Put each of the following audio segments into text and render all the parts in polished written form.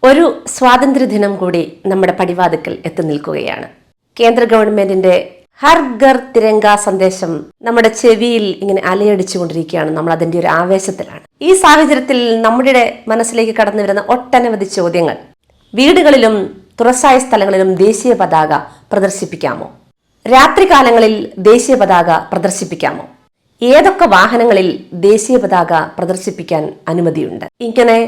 ഒരു സ്വാതന്ത്ര്യദിനം കൂടി നമ്മുടെ പടിവാതിക്കൽ എത്തി നിൽക്കുകയാണ്. കേന്ദ്ര ഗവൺമെന്റിന്റെ ഹർ ഘർ തിരങ്ക സന്ദേശം നമ്മുടെ ചെവിയിൽ ഇങ്ങനെ അലയടിച്ചുകൊണ്ടിരിക്കുകയാണ്. നമ്മൾ അതിന്റെ ഒരു ആവേശത്തിലാണ്. ഈ സാഹചര്യത്തിൽ നമ്മുടെ മനസ്സിലേക്ക് കടന്നു വരുന്ന ഒട്ടനവധി ചോദ്യങ്ങൾ: വീടുകളിലും തുറസായ സ്ഥലങ്ങളിലും ദേശീയ പതാക പ്രദർശിപ്പിക്കാമോ? രാത്രികാലങ്ങളിൽ ദേശീയ പതാക പ്രദർശിപ്പിക്കാമോ? ഏതൊക്കെ വാഹനങ്ങളിൽ ദേശീയ പതാക പ്രദർശിപ്പിക്കാൻ അനുമതിയുണ്ട്? ഇങ്ങനെ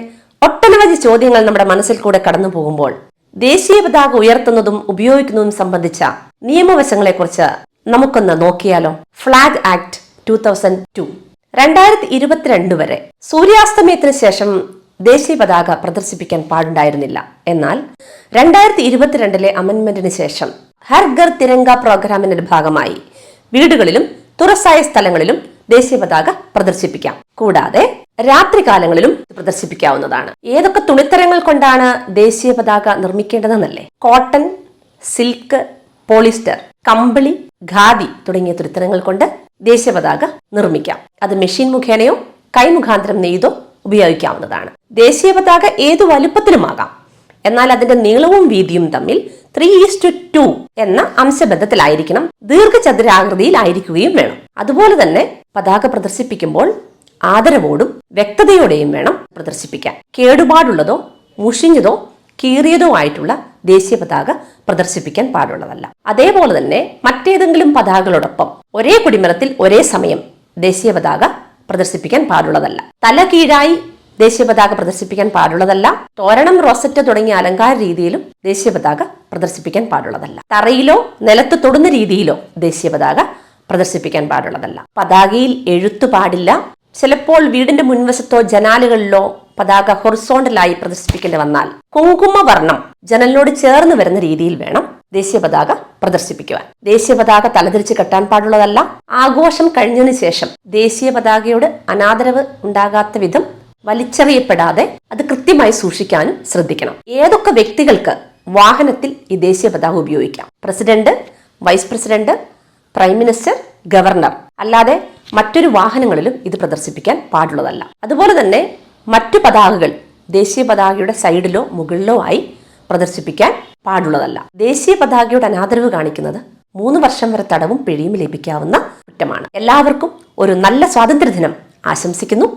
ഒട്ടനവധി ചോദ്യങ്ങൾ നമ്മുടെ മനസ്സിൽ കൂടെ കടന്നു പോകുമ്പോൾ ദേശീയ പതാക ഉയർത്തുന്നതും ഉപയോഗിക്കുന്നതും സംബന്ധിച്ച നിയമവശങ്ങളെക്കുറിച്ച് നമുക്കൊന്ന് നോക്കിയാലോ? ഫ്ലാഗ് ആക്ട് 2002 2022 വരെ സൂര്യാസ്തമയത്തിന് ശേഷം ദേശീയ പതാക പ്രദർശിപ്പിക്കാൻ പാടുണ്ടായിരുന്നില്ല. എന്നാൽ 2022 അമെന്റ്മെന്റിന് ശേഷം ഹർ ഘർ തിരങ്ക പ്രോഗ്രാമിന്റെ ഭാഗമായി വീടുകളിലും തുറസായ സ്ഥലങ്ങളിലും ദേശീയ പതാക പ്രദർശിപ്പിക്കാം. കൂടാതെ രാത്രികാലങ്ങളിലും പ്രദർശിപ്പിക്കാവുന്നതാണ്. ഏതൊക്കെ തുണിത്തരങ്ങൾ കൊണ്ടാണ് ദേശീയ പതാക നിർമ്മിക്കേണ്ടതെന്നല്ലേ? കോട്ടൺ, സിൽക്ക്, പോളിസ്റ്റർ, കമ്പിളി, ഖാദി തുടങ്ങിയ തുണിത്തരങ്ങൾ കൊണ്ട് ദേശീയ പതാക നിർമ്മിക്കാം. അത് മെഷീൻ മുഖേനയോ കൈമുഖാന്തരം നെയ്തോ ഉപയോഗിക്കാവുന്നതാണ്. ദേശീയ പതാക ഏതു വലുപ്പത്തിലുമാകാം. എന്നാൽ അതിന്റെ നീളവും വീതിയും തമ്മിൽ 3:2 എന്ന അംശബന്ധത്തിലായിരിക്കണം. ദീർഘചതുരാകൃതിയിലായിരിക്കുകയും വേണം. അതുപോലെ തന്നെ പതാക പ്രദർശിപ്പിക്കുമ്പോൾ ആദരവോടും വ്യക്തതയോടെയും വേണം പ്രദർശിപ്പിക്കാൻ. കേടുപാടുള്ളതോ മുഷിഞ്ഞതോ കീറിയതോ ആയിട്ടുള്ള ദേശീയ പതാക പ്രദർശിപ്പിക്കാൻ പാടുള്ളതല്ല. അതേപോലെ തന്നെ മറ്റേതെങ്കിലും പതാകകളോടൊപ്പം ഒരേ കൊടിമരത്തിൽ ഒരേ സമയം ദേശീയ പതാക പ്രദർശിപ്പിക്കാൻ പാടുള്ളതല്ല. തല കീഴായി ദേശീയ പതാക പ്രദർശിപ്പിക്കാൻ പാടുള്ളതല്ല. തോരണം, റോസറ്റ് തുടങ്ങിയ അലങ്കാര രീതിയിലും ദേശീയ പതാക പ്രദർശിപ്പിക്കാൻ പാടുള്ളതല്ല. തറയിലോ നിലത്ത് തൊടുന്ന രീതിയിലോ ദേശീയ പതാക പ്രദർശിപ്പിക്കാൻ പാടുള്ളതല്ല. പതാകയിൽ എഴുത്തു പാടില്ല. ചിലപ്പോൾ വീടിന്റെ മുൻവശത്തോ ജനാലുകളിലോ പതാക ഹൊറിസോണ്ടലായി പ്രദർശിപ്പിക്കേണ്ടി വന്നാൽ കുങ്കുമവർണം ജനലിനോട് ചേർന്ന് വരുന്ന രീതിയിൽ വേണം ദേശീയ പതാക പ്രദർശിപ്പിക്കുവാൻ. ദേശീയ പതാക തലതിരിച്ച് കെട്ടാൻ പാടുള്ളതല്ല. ആഘോഷം കഴിഞ്ഞതിന് ശേഷം ദേശീയ പതാകയോട് അനാദരവ് ഉണ്ടാകാത്ത വിധം വലിച്ചെറിയപ്പെടാതെ അത് കൃത്യമായി സൂക്ഷിക്കാനും ശ്രദ്ധിക്കണം. ഏതൊക്കെ വ്യക്തികൾക്ക് വാഹനത്തിൽ ഈ ദേശീയ പതാക ഉപയോഗിക്കാം? President, vice president, prime minister, governor. അല്ലാതെ മറ്റൊരു വാഹനങ്ങളിലും ഇത് പ്രദർശിപ്പിക്കാൻ പാടുള്ളതല്ല. അതുപോലെ തന്നെ മറ്റു പതാകകൾ ദേശീയ പതാകയുടെ സൈഡിലോ മുകളിലോ ആയി പ്രദർശിപ്പിക്കാൻ പാടുള്ളതല്ല. ദേശീയ പതാകയുടെ അനാദരവ് കാണിക്കുന്നത് 3 വർഷം വരെ തടവും പിഴയും ലഭിക്കാവുന്ന കുറ്റമാണ്. എല്ലാവർക്കും ഒരു നല്ല സ്വാതന്ത്ര്യദിനം ആശംസിക്കുന്നു.